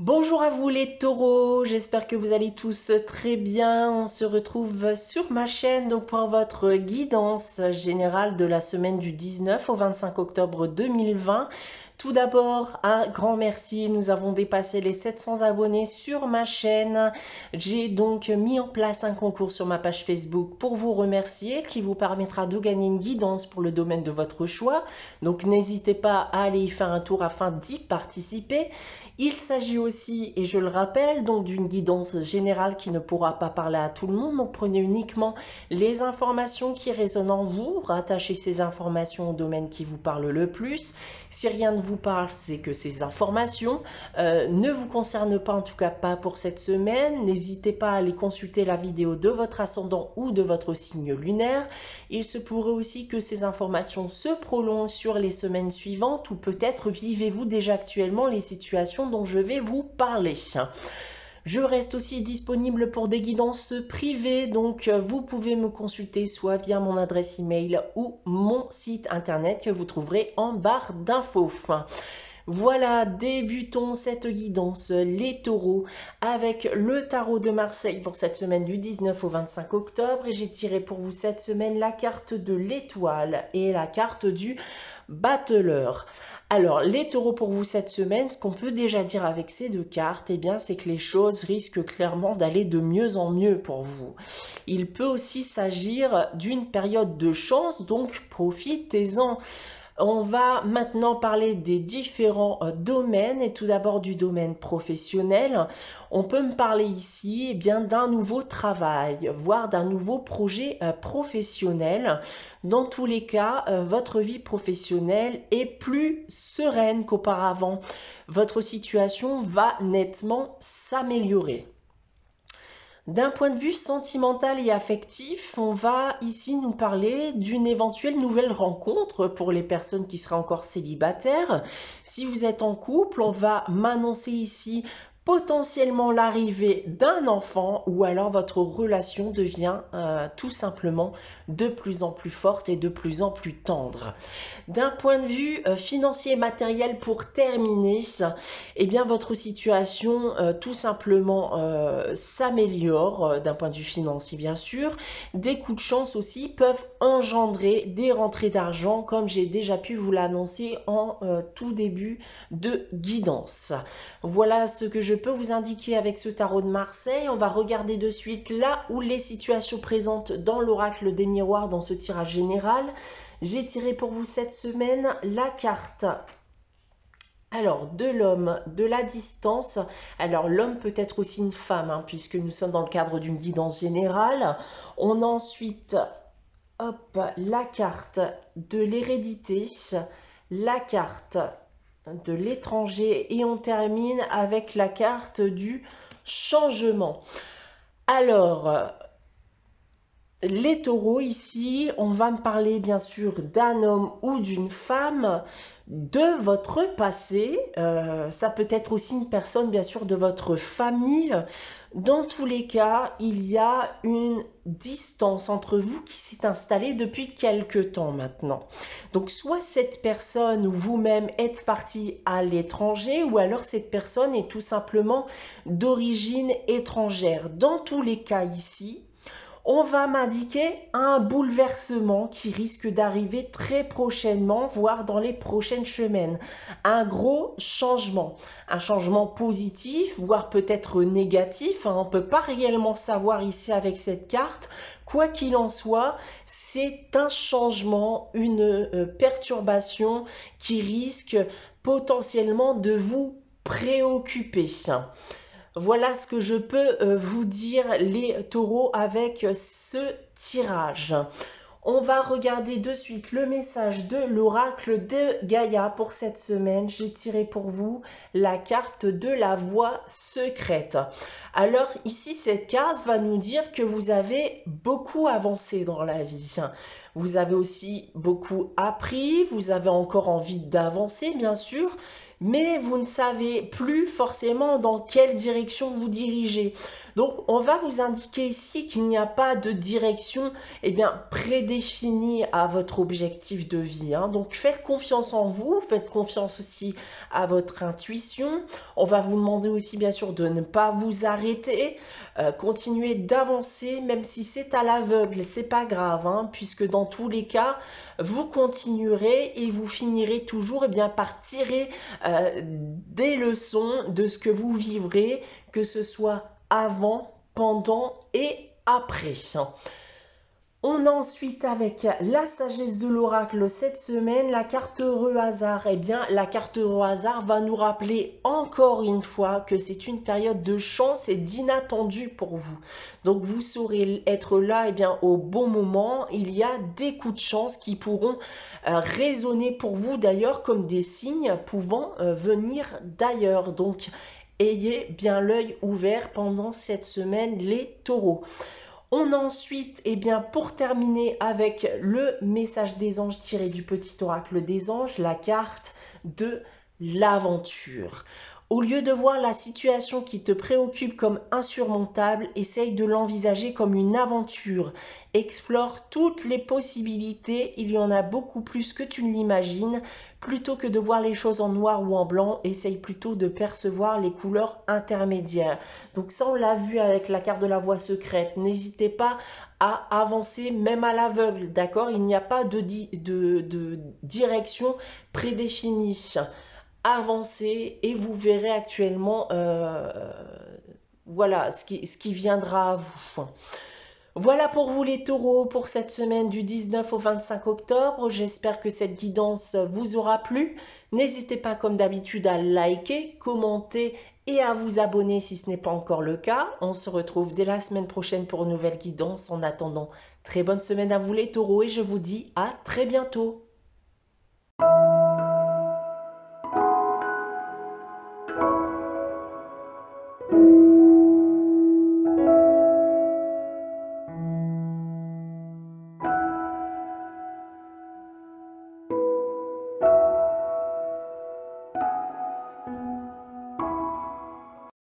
Bonjour à vous les taureaux, j'espère que vous allez tous très bien. On se retrouve sur ma chaîne donc pour votre guidance générale de la semaine du 19 au 25 octobre 2020. Tout d'abord, un grand merci, nous avons dépassé les 700 abonnés sur ma chaîne. J'ai donc mis en place un concours sur ma page Facebook pour vous remercier qui vous permettra de gagner une guidance pour le domaine de votre choix. Donc n'hésitez pas à aller y faire un tour afin d'y participer. Il s'agit aussi, et je le rappelle, donc d'une guidance générale qui ne pourra pas parler à tout le monde. Donc prenez uniquement les informations qui résonnent en vous, rattachez ces informations au domaine qui vous parle le plus. Si rien ne vous parle, c'est que ces informations ne vous concernent pas, en tout cas pas pour cette semaine. N'hésitez pas à aller consulter la vidéo de votre ascendant ou de votre signe lunaire. Il se pourrait aussi que ces informations se prolongent sur les semaines suivantes ou peut-être vivez-vous déjà actuellement les situations dont je vais vous parler. Je reste aussi disponible pour des guidances privées, donc vous pouvez me consulter soit via mon adresse email ou mon site internet que vous trouverez en barre d'infos. Voilà, débutons cette guidance, les taureaux, avec le tarot de Marseille pour cette semaine du 19 au 25 octobre. Et j'ai tiré pour vous cette semaine la carte de l'étoile et la carte du battleur. Alors, les taureaux pour vous cette semaine, ce qu'on peut déjà dire avec ces deux cartes, eh bien, c'est que les choses risquent clairement d'aller de mieux en mieux pour vous. Il peut aussi s'agir d'une période de chance, donc profitez-en. On va maintenant parler des différents domaines et tout d'abord du domaine professionnel. On peut me parler ici bien d'un nouveau travail, voire d'un nouveau projet professionnel. Dans tous les cas, votre vie professionnelle est plus sereine qu'auparavant. Votre situation va nettement s'améliorer. D'un point de vue sentimental et affectif, on va ici nous parler d'une éventuelle nouvelle rencontre pour les personnes qui seraient encore célibataires. Si vous êtes en couple, on va m'annoncer ici potentiellement l'arrivée d'un enfant ou alors votre relation devient tout simplement de plus en plus forte et de plus en plus tendre. D'un point de vue financier et matériel pour terminer, eh bien votre situation tout simplement s'améliore d'un point de vue financier bien sûr. Des coups de chance aussi peuvent engendrer des rentrées d'argent comme j'ai déjà pu vous l'annoncer en tout début de guidance. Voilà ce que je peux vous indiquer avec ce tarot de Marseille. On va regarder de suite là où les situations présentes dans l'oracle des miroirs dans ce tirage général. J'ai tiré pour vous cette semaine la carte de l'homme, de la distance. Alors l'homme peut être aussi une femme, hein, puisque nous sommes dans le cadre d'une guidance générale. On a ensuite la carte de l'hérédité, la carte de l'étranger et on termine avec la carte du changement. Alors, les taureaux ici, on va me parler bien sûr d'un homme ou d'une femme de votre passé. Ça peut être aussi une personne bien sûr de votre famille. Dans tous les cas, il y a une distance entre vous qui s'est installée depuis quelque temps maintenant. Donc soit cette personne ou vous-même êtes parti à l'étranger ou alors cette personne est tout simplement d'origine étrangère. Dans tous les cas ici, on va m'indiquer un bouleversement qui risque d'arriver très prochainement, voire dans les prochaines semaines. Un gros changement, un changement positif, voire peut-être négatif. On ne peut pas réellement savoir ici avec cette carte. Quoi qu'il en soit, c'est un changement, une perturbation qui risque potentiellement de vous préoccuper. Voilà ce que je peux vous dire les taureaux avec ce tirage. On va regarder de suite le message de l'oracle de Gaïa pour cette semaine. J'ai tiré pour vous la carte de la voie secrète. Alors ici, cette carte va nous dire que vous avez beaucoup avancé dans la vie. Vous avez aussi beaucoup appris, vous avez encore envie d'avancer bien sûr, mais vous ne savez plus forcément dans quelle direction vous dirigez. Donc, on va vous indiquer ici qu'il n'y a pas de direction prédéfinie à votre objectif de vie, hein. Donc, faites confiance en vous, faites confiance aussi à votre intuition. On va vous demander aussi, bien sûr, de ne pas vous arrêter, continuer d'avancer, même si c'est à l'aveugle, c'est pas grave, hein, puisque dans tous les cas, vous continuerez et vous finirez toujours par tirer des leçons de ce que vous vivrez, que ce soit avant, pendant et après. On a ensuite avec la sagesse de l'oracle cette semaine, la carte heureux hasard. Eh bien, la carte heureux hasard va nous rappeler encore une fois que c'est une période de chance et d'inattendu pour vous. Donc, vous saurez être là au bon moment. Il y a des coups de chance qui pourront résonner pour vous d'ailleurs comme des signes pouvant venir d'ailleurs. Donc, ayez bien l'œil ouvert pendant cette semaine, les taureaux. On a ensuite, pour terminer avec le message des anges tiré du petit oracle des anges, la carte de l'aventure. Au lieu de voir la situation qui te préoccupe comme insurmontable, essaye de l'envisager comme une aventure. Explore toutes les possibilités, il y en a beaucoup plus que tu ne l'imagines. Plutôt que de voir les choses en noir ou en blanc, essaye plutôt de percevoir les couleurs intermédiaires. Donc ça, on l'a vu avec la carte de la voie secrète. N'hésitez pas à avancer même à l'aveugle, d'accord? Il n'y a pas de direction prédéfinie. Avancez et vous verrez actuellement voilà ce qui viendra à vous. Voilà pour vous les taureaux pour cette semaine du 19 au 25 octobre. J'espère que cette guidance vous aura plu. N'hésitez pas comme d'habitude à liker, commenter et à vous abonner si ce n'est pas encore le cas. On se retrouve dès la semaine prochaine pour une nouvelle guidance. En attendant, très bonne semaine à vous les taureaux et je vous dis à très bientôt.